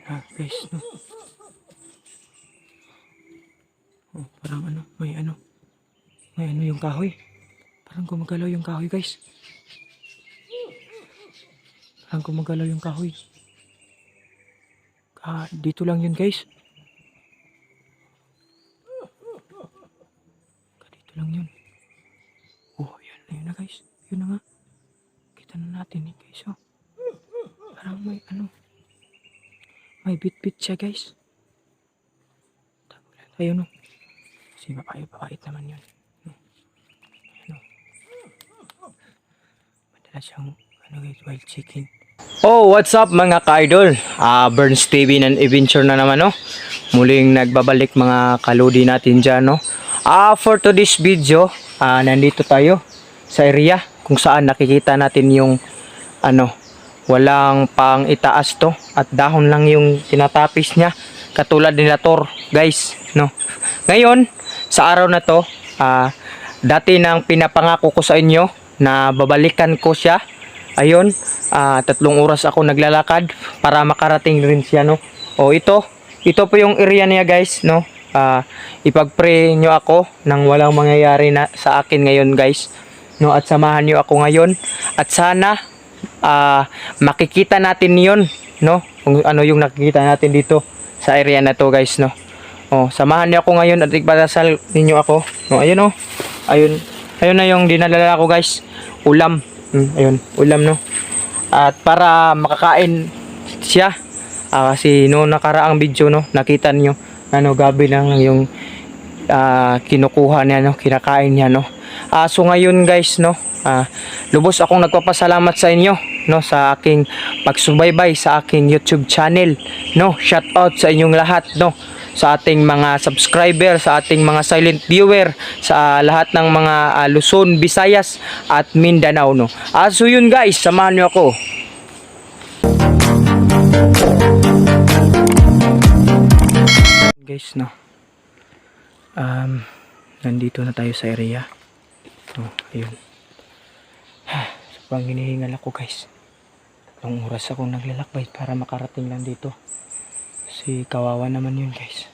Guys, no. Oh, parang may ano yung kahoy. Parang gumagalaw yung kahoy, guys. Parang gumagalaw yung kahoy. Dito lang yun, guys. Dito lang yun. Oh, yun na, guys. Yun na nga. Kita na natin, guys. Oh. Parang may bit-bit siya, guys. Ayun, oh. Kasi mapait naman yun. Ayun, oh. Madala siyang, guys, wild chicken. Oh, what's up mga ka-idol? Burns TV and Adventure na naman, no? Muling nagbabalik mga kaludi natin dyan, no? For today's video, nandito tayo sa area kung saan nakikita natin yung walang pang itaas to at dahon lang yung tinatapis niya katulad nila Thor, guys, no? Ngayon, sa araw na to, dati nang pinapangako ko sa inyo na babalikan ko siya. Ayun, 3 oras ako naglalakad para makarating rin siya, no? O ito po yung area niya, guys, no? Ipag-pray nyo ako nang walang mangyayari na sa akin ngayon, guys, no? At samahan nyo ako ngayon at sana makikita natin yon, no? Kung ano yung nakikita natin dito sa area na to, guys, no? Samahan niyo ako ngayon at ipadasal ninyo ako, no? Ayun, oh. Ayun na yung dinadala ko, guys. Ulam. Ayun, ulam, no? At para makakain siya, kasi no nakaraang video, no, nakita niyo gabi lang yung kinukuha niya, no, kinakain niya, no. So ngayon, guys, no, lubos akong nagpapasalamat sa inyo, no, sa aking pagsubaybay sa aking YouTube channel, no. Shout out sa inyong lahat, no, sa ating mga subscriber, sa ating mga silent viewer, sa lahat ng mga Luzon, Visayas at Mindanao, no. So yun, guys, samahan niyo ako. Guys, no, nandito na tayo sa area. Ayun. Sobrang hinihingal ako, guys. 3 oras akong naglalakbay para makarating lang dito. Si kawawa naman yun, guys.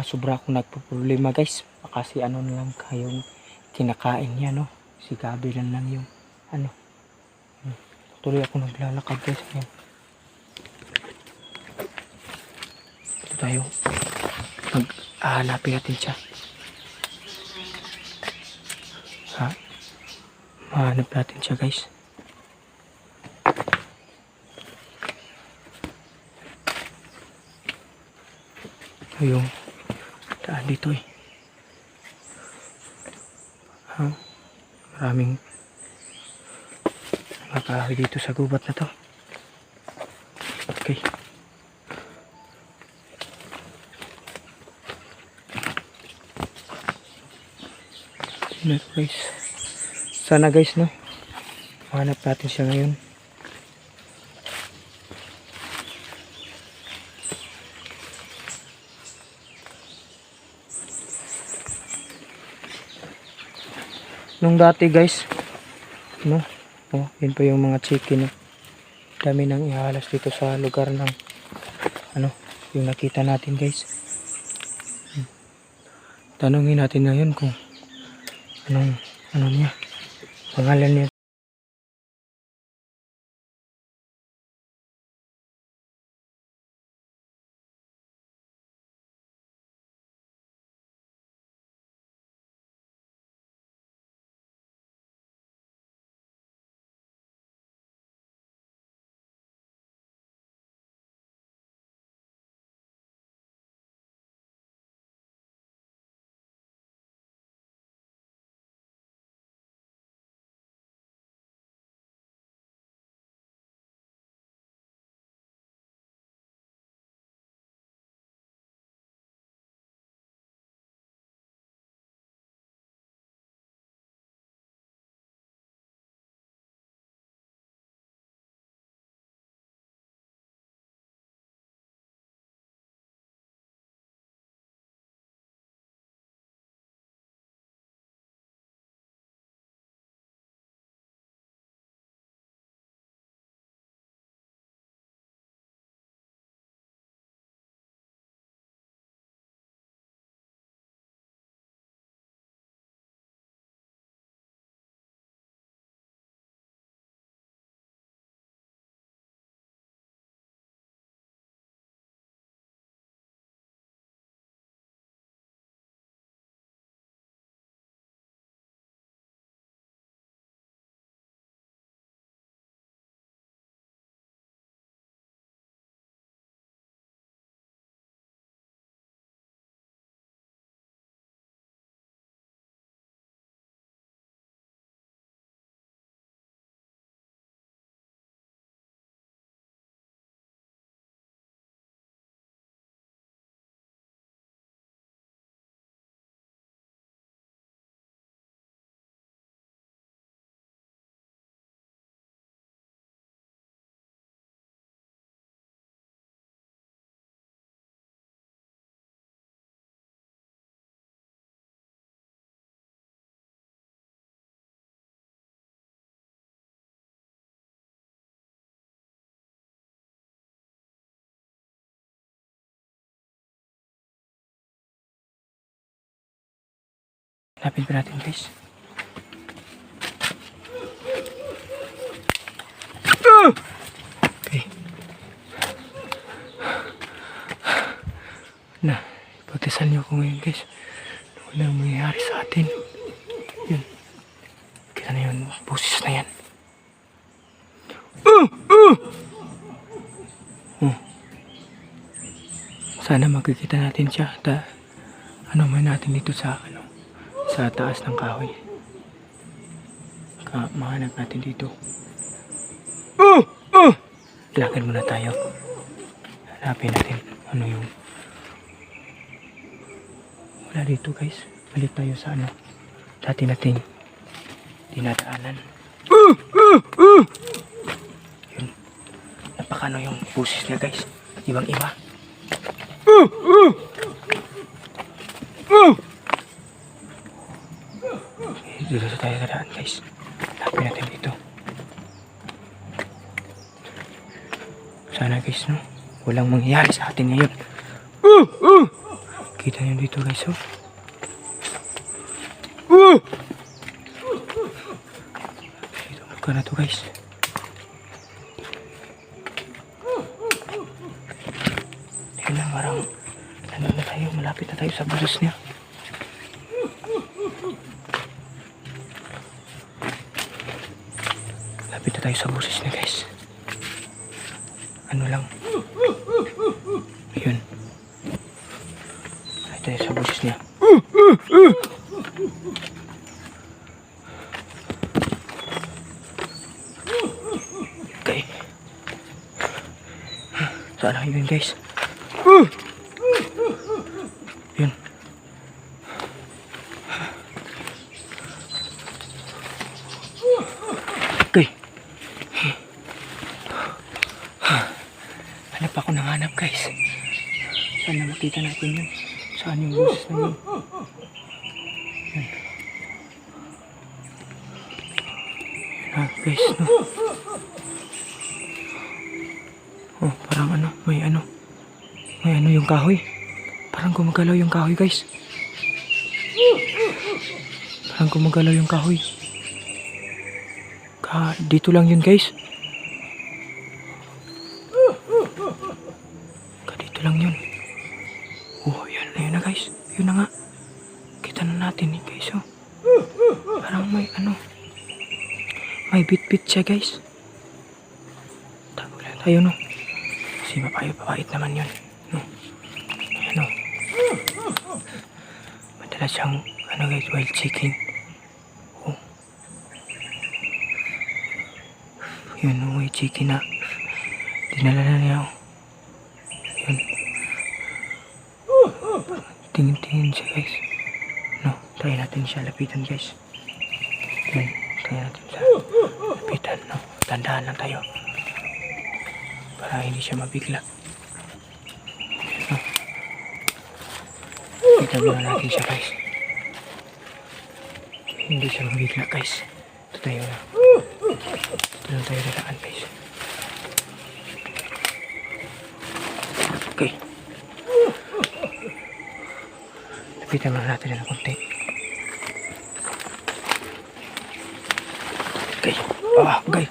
Sobra akong nagpo-problema, guys. Kasi na lang kayong kinakain niya, no. Si Gabi lang yung tuloy ako naglalakad, guys. Ayan. Dito tayo. Hanapin natin siya. Mahanap natin siya, guys. Ayun. Daan dito, eh. Maraming mga kahoy dito sa gubat na to. Okay. Yun, guys. Sana, guys, no, mahanap natin siya ngayon. Nung dati, guys, no, yun po yung mga chicken, no. Dami nang ihalas dito sa lugar ng yung nakita natin, guys. Tanungin natin ngayon kung anong pangalan niya. Hanapin pa natin guys. Okay. Na, pagkasal niyo ako ngayon guys. Walang mangyayari sa atin. Yun. Kita na yun, boses na yan. Sana magkikita natin siya. Ano man natin dito sa sa taas ng kahoy. Mahanap natin dito. Lakad muna tayo. Hanapin natin ano yung wala dito guys. Balik tayo sa dati nating dinadaanan. Yun. Napakano yung boses niya guys. Ibang iba. Dito sa tayo dadaan guys. Hanapin natin dito. Sana guys, no? Walang mangyayari sa atin ngayon. Kita nyo dito guys, oh. Dito ka na to guys. Yun lang, parang na tayo, malapit na tayo sa bulos niya. Malapit na tayo sa bulos niya guys. Ano lang. Yun. Ay tayo sa busis niya. Okay. Saan na yun guys? Yun. Okay. Hanap ako ng hanap guys. Sana makita natin yun. Saan yung boses na yun? Yun. Yun guys, no? Oh, parang may yung kahoy. Parang gumagalaw yung kahoy guys. Parang gumagalaw yung kahoy. Dito lang yun guys. Dito lang yun. Oh, yun na guys. Yun na nga. Kita na natin guys, oh. Parang may bit-bit siya guys. Tago lang tayo, no? Kasi mapait naman yun, no? Ayan, oh. Madalas siyang, guys, wild chicken. Oh. Yun, wild chicken na. Dinala na niya, oh. Yun. Tingin-tingin siya guys. No, try natin siya lapitan guys. Yun, try natin siya lapitan, no. Tandaan lang tayo. Para hindi siya mabigla. No. Itabi na natin siya guys. Hindi siya mabigla guys. Ito tayo na. Ito lang tayo dadaan guys. Okay. Lapitan muna natin ng konti. Okay. Okay.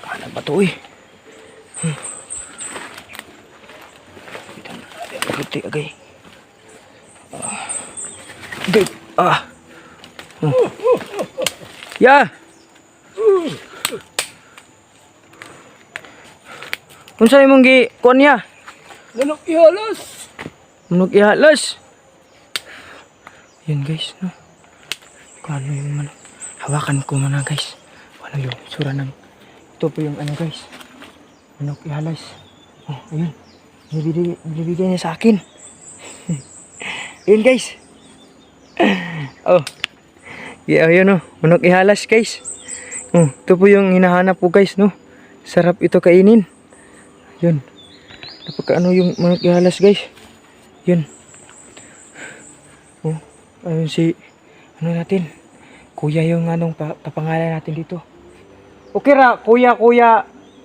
Kala ba ito eh? Lapitan muna natin ng konti. Okay. Okay. Yeah. Unsa imong kuan niya? Manok ihalas. Manok ihalas. Yan guys, no. Kung ano yung manok. Hawakan ko muna guys. Kung ano yung sura ng. Ito po yung guys. Manok ihalas. Oh, ayun. Binibigay niya sa akin. Ayun guys. Oh. Yeah, ayun, no. Manok ihalas guys. Oh, ito po yung hinahanap ko guys, no. Sarap ito kainin. Yun. Napaka yung manok ihalas guys. Yun. Oh, ayun si natin. Kuya yung papangalan natin dito. Okay ra, kuya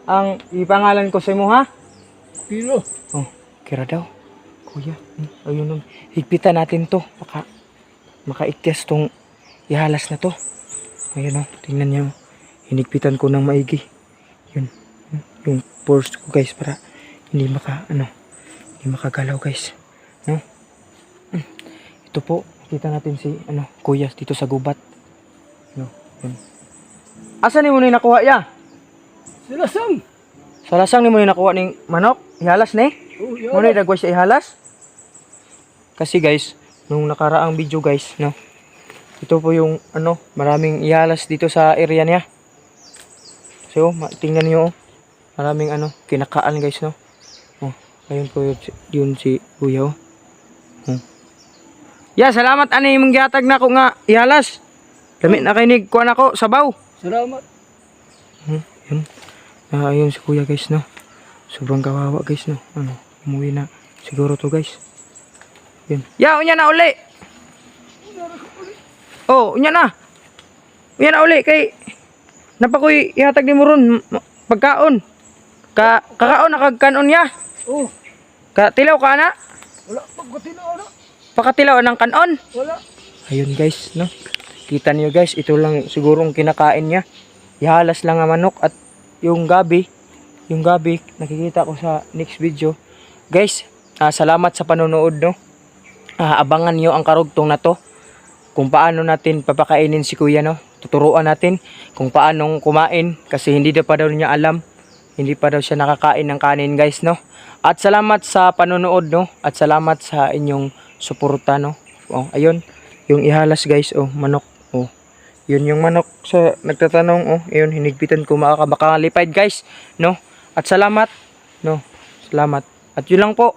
ang ipangalan ko sa imo ha? Pino. Oh, kira daw. Kuya. Ayun higpitan natin to. Baka makaikyas tong ihalas na to. Ayan o, tingnan nyo. Hinigpitan ko ng maigi. Yun, yung pores ko guys para hindi makagalaw guys. No? Ito po, kita natin si kuya dito sa gubat. No, yun. Asa ni mo ni nakuha ya? Sila sang. Sa lasang ni mo ni nakuha ning manok? Ihalas ni? Oh, Mo ni dagway sa ihalas? Kasi guys, nung nakaraang video guys, no. Ito po yung maraming ihalas dito sa area niya. So, tingnan niyo oh. Maraming kinakaan guys, no. Oh, ayun po yun si kuya oh. Ya, salamat ani mong gihatag na ko nga ihalas. Dami na kinig kuan ako sabaw. Salamat. Yun. Ayun si kuya guys, no. Sobrang kawawa guys, no. Umuwi na siguro to guys. Yun. Ya, unya na uli. Oh, unya na. Unya na uli kay napakoy ihatag ni mo ron pagkaon. Kakaon nakagkanon niya. Oh, Katilaw ka na. wala pagkatino na. Pakatilaw ng kanon. Wala. Ayun guys, no. Kita niyo guys, ito lang sigurong kinakain niya. Ihalas lang ang manok at yung gabi nakikita ko sa next video. Guys, salamat sa panonood, no. Abangan niyo ang karugtong na to. Kung paano natin papakainin si kuya, no. Tuturuan natin kung paanong kumain kasi hindi pa daw niya alam. Hindi pa daw siya nakakain ng kanin, guys, no. At salamat sa panonood, no. At salamat sa inyong suporta, no. Oh, ayun, yung ihalas, guys, oh, manok. Oh. Yun yung manok sa nagtatanong, oh, ayun, hinigpitan ko makalipad, guys, no. At salamat, no. Salamat. At yun lang po.